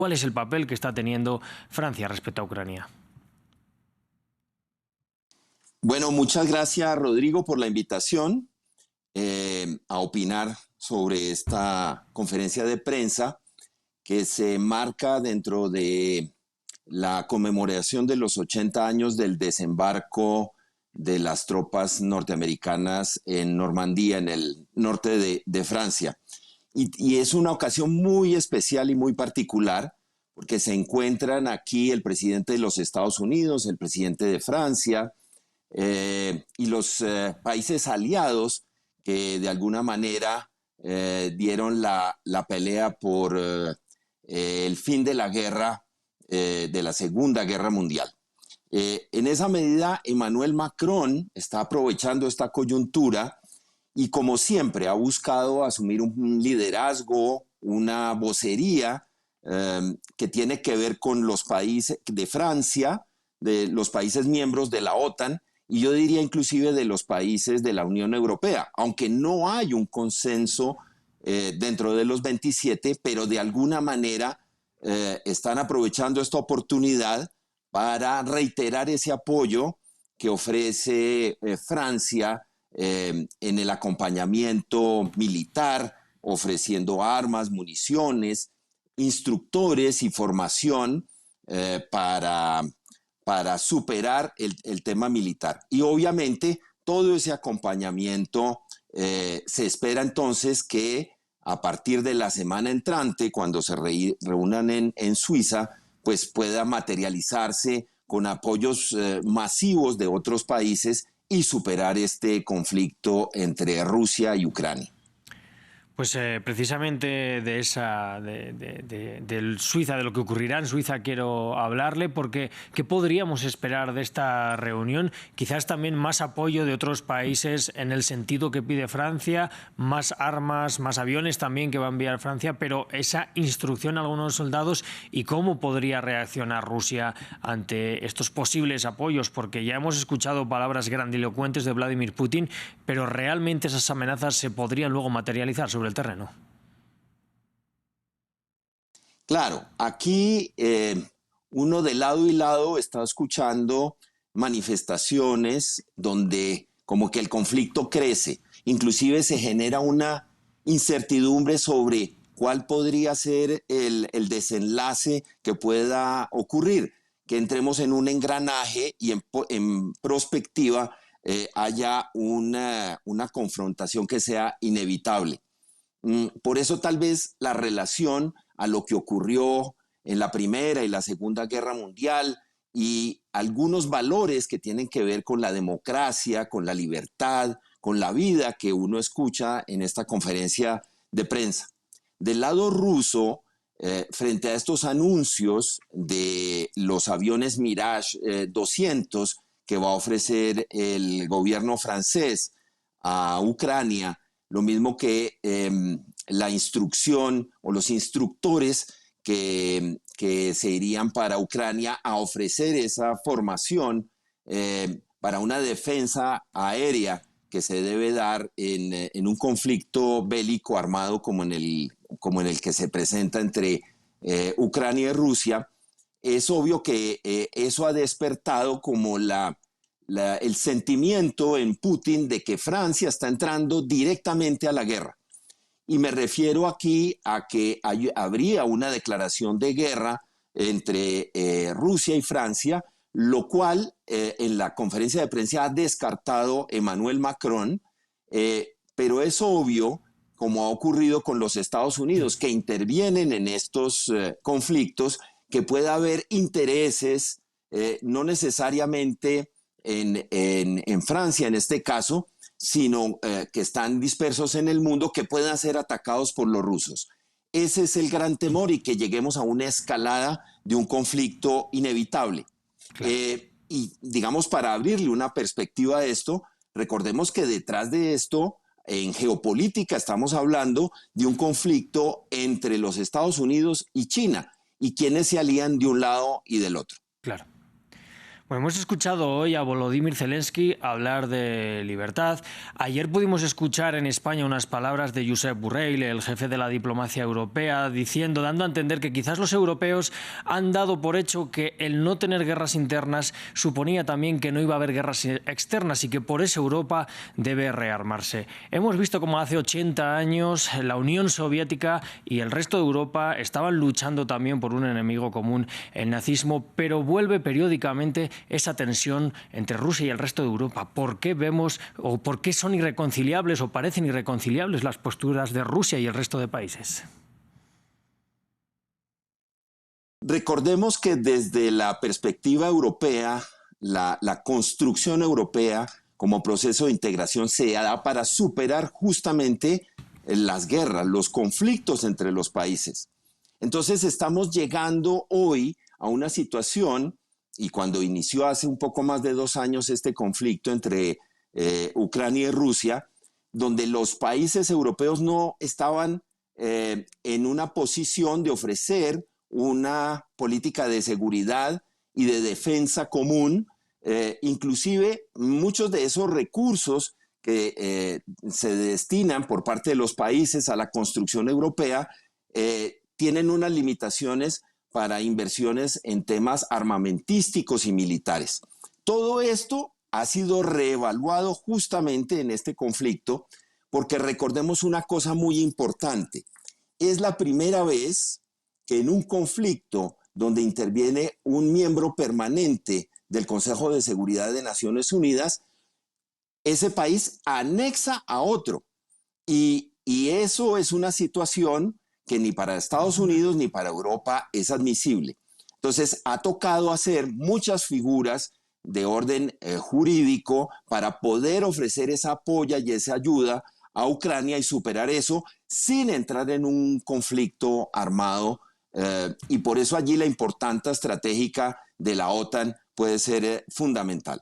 ¿Cuál es el papel que está teniendo Francia respecto a Ucrania? Bueno, muchas gracias, Rodrigo, por la invitación a opinar sobre esta conferencia de prensa que se marca dentro de la conmemoración de los 80 años del desembarco de las tropas norteamericanas en Normandía, en el norte de Francia. Y es una ocasión muy especial y muy particular porque se encuentran aquí el presidente de los Estados Unidos, el presidente de Francia, y los países aliados que de alguna manera dieron la pelea por el fin de la guerra, de la Segunda Guerra Mundial. En esa medida, Emmanuel Macron está aprovechando esta coyuntura y como siempre ha buscado asumir un liderazgo, una vocería que tiene que ver con los países de Francia, de los países miembros de la OTAN, y yo diría inclusive de los países de la Unión Europea, aunque no hay un consenso dentro de los 27, pero de alguna manera están aprovechando esta oportunidad para reiterar ese apoyo que ofrece Francia en el acompañamiento militar, ofreciendo armas, municiones, instructores y formación para superar el tema militar. Y obviamente todo ese acompañamiento se espera entonces que a partir de la semana entrante, cuando se reúnan en Suiza, pues pueda materializarse con apoyos masivos de otros países y superar este conflicto entre Rusia y Ucrania. Pues precisamente de Suiza, de lo que ocurrirá en Suiza, quiero hablarle, porque ¿qué podríamos esperar de esta reunión? Quizás también más apoyo de otros países en el sentido que pide Francia, más armas, más aviones también que va a enviar Francia, pero esa instrucción a algunos soldados y cómo podría reaccionar Rusia ante estos posibles apoyos, porque ya hemos escuchado palabras grandilocuentes de Vladimir Putin, pero realmente esas amenazas se podrían luego materializar sobre el terreno. Claro, aquí uno de lado y lado está escuchando manifestaciones donde como que el conflicto crece, inclusive se genera una incertidumbre sobre cuál podría ser el desenlace que pueda ocurrir, que entremos en un engranaje y en prospectiva haya una confrontación que sea inevitable. Por eso tal vez la relación a lo que ocurrió en la Primera y la Segunda Guerra Mundial y algunos valores que tienen que ver con la democracia, con la libertad, con la vida que uno escucha en esta conferencia de prensa. Del lado ruso, frente a estos anuncios de los aviones Mirage 200 que va a ofrecer el gobierno francés a Ucrania, lo mismo que la instrucción o los instructores que se irían para Ucrania a ofrecer esa formación para una defensa aérea que se debe dar en un conflicto bélico armado como en el que se presenta entre Ucrania y Rusia. Es obvio que eso ha despertado como el sentimiento en Putin de que Francia está entrando directamente a la guerra. Y me refiero aquí a que habría una declaración de guerra entre Rusia y Francia, lo cual en la conferencia de prensa ha descartado Emmanuel Macron, pero es obvio, como ha ocurrido con los Estados Unidos, que intervienen en estos conflictos, que pueda haber intereses, no necesariamente en Francia en este caso, sino que están dispersos en el mundo, que puedan ser atacados por los rusos. Ese es el gran temor, y que lleguemos a una escalada de un conflicto inevitable. Claro. Y digamos, para abrirle una perspectiva a esto, recordemos que detrás de esto, en geopolítica, estamos hablando de un conflicto entre los Estados Unidos y China, y quienes se alían de un lado y del otro. Claro. Bueno, hemos escuchado hoy a Volodymyr Zelensky hablar de libertad. Ayer pudimos escuchar en España unas palabras de Josep Borrell, el jefe de la diplomacia europea, dando a entender que quizás los europeos han dado por hecho que el no tener guerras internas suponía también que no iba a haber guerras externas y que por eso Europa debe rearmarse. Hemos visto como hace 80 años la Unión Soviética y el resto de Europa estaban luchando también por un enemigo común, el nazismo, pero vuelve periódicamente esa tensión entre Rusia y el resto de Europa. ¿Por qué vemos o por qué son irreconciliables o parecen irreconciliables las posturas de Rusia y el resto de países? Recordemos que desde la perspectiva europea, la construcción europea como proceso de integración se da para superar justamente las guerras, los conflictos entre los países. Entonces estamos llegando hoy a una situación, y cuando inició hace un poco más de 2 años este conflicto entre Ucrania y Rusia, donde los países europeos no estaban en una posición de ofrecer una política de seguridad y de defensa común, inclusive muchos de esos recursos que se destinan por parte de los países a la construcción europea tienen unas limitaciones para inversiones en temas armamentísticos y militares. Todo esto ha sido reevaluado justamente en este conflicto porque recordemos una cosa muy importante. Es la primera vez que en un conflicto donde interviene un miembro permanente del Consejo de Seguridad de Naciones Unidas, ese país anexa a otro. Y eso es una situación que ni para Estados Unidos ni para Europa es admisible. Entonces, ha tocado hacer muchas figuras de orden jurídico para poder ofrecer esa apoyo y esa ayuda a Ucrania y superar eso sin entrar en un conflicto armado. Y por eso allí la importancia estratégica de la OTAN puede ser fundamental.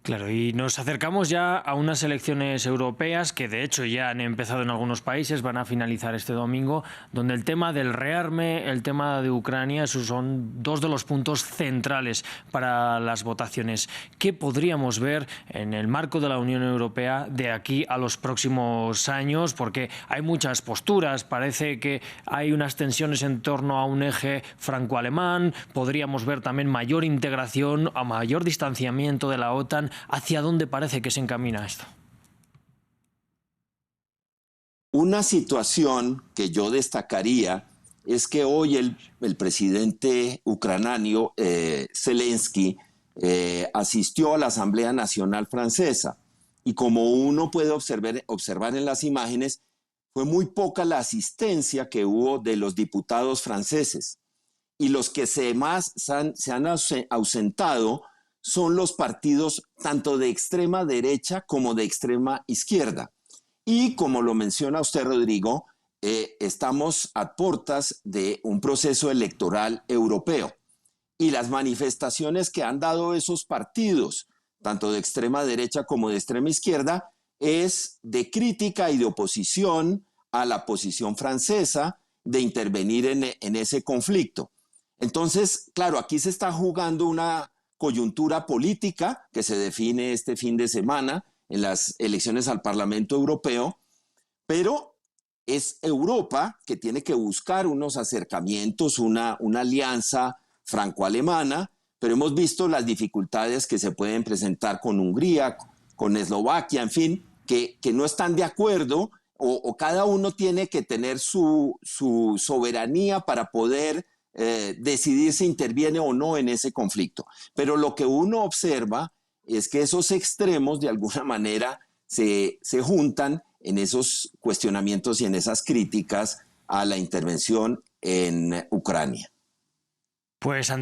Claro, y nos acercamos ya a unas elecciones europeas que de hecho ya han empezado en algunos países, van a finalizar este domingo, donde el tema del rearme, el tema de Ucrania, esos son dos de los puntos centrales para las votaciones. ¿Qué podríamos ver en el marco de la Unión Europea de aquí a los próximos años? Porque hay muchas posturas, parece que hay unas tensiones en torno a un eje franco-alemán, podríamos ver también mayor integración, a mayor distanciamiento de la OTAN. ¿Hacia dónde parece que se encamina esto? Una situación que yo destacaría es que hoy el presidente ucraniano Zelensky asistió a la Asamblea Nacional Francesa y como uno puede observar en las imágenes, fue muy poca la asistencia que hubo de los diputados franceses y los que se han ausentado son los partidos tanto de extrema derecha como de extrema izquierda. Y como lo menciona usted, Rodrigo, estamos a puertas de un proceso electoral europeo. Y las manifestaciones que han dado esos partidos, tanto de extrema derecha como de extrema izquierda, es de crítica y de oposición a la posición francesa de intervenir en ese conflicto. Entonces, claro, aquí se está jugando una coyuntura política que se define este fin de semana en las elecciones al Parlamento Europeo, pero es Europa que tiene que buscar unos acercamientos, una alianza franco-alemana, pero hemos visto las dificultades que se pueden presentar con Hungría, con Eslovaquia, en fin, que no están de acuerdo o cada uno tiene que tener su soberanía para poder decidir si interviene o no en ese conflicto. Pero lo que uno observa es que esos extremos de alguna manera se juntan en esos cuestionamientos y en esas críticas a la intervención en Ucrania. Pues Andrés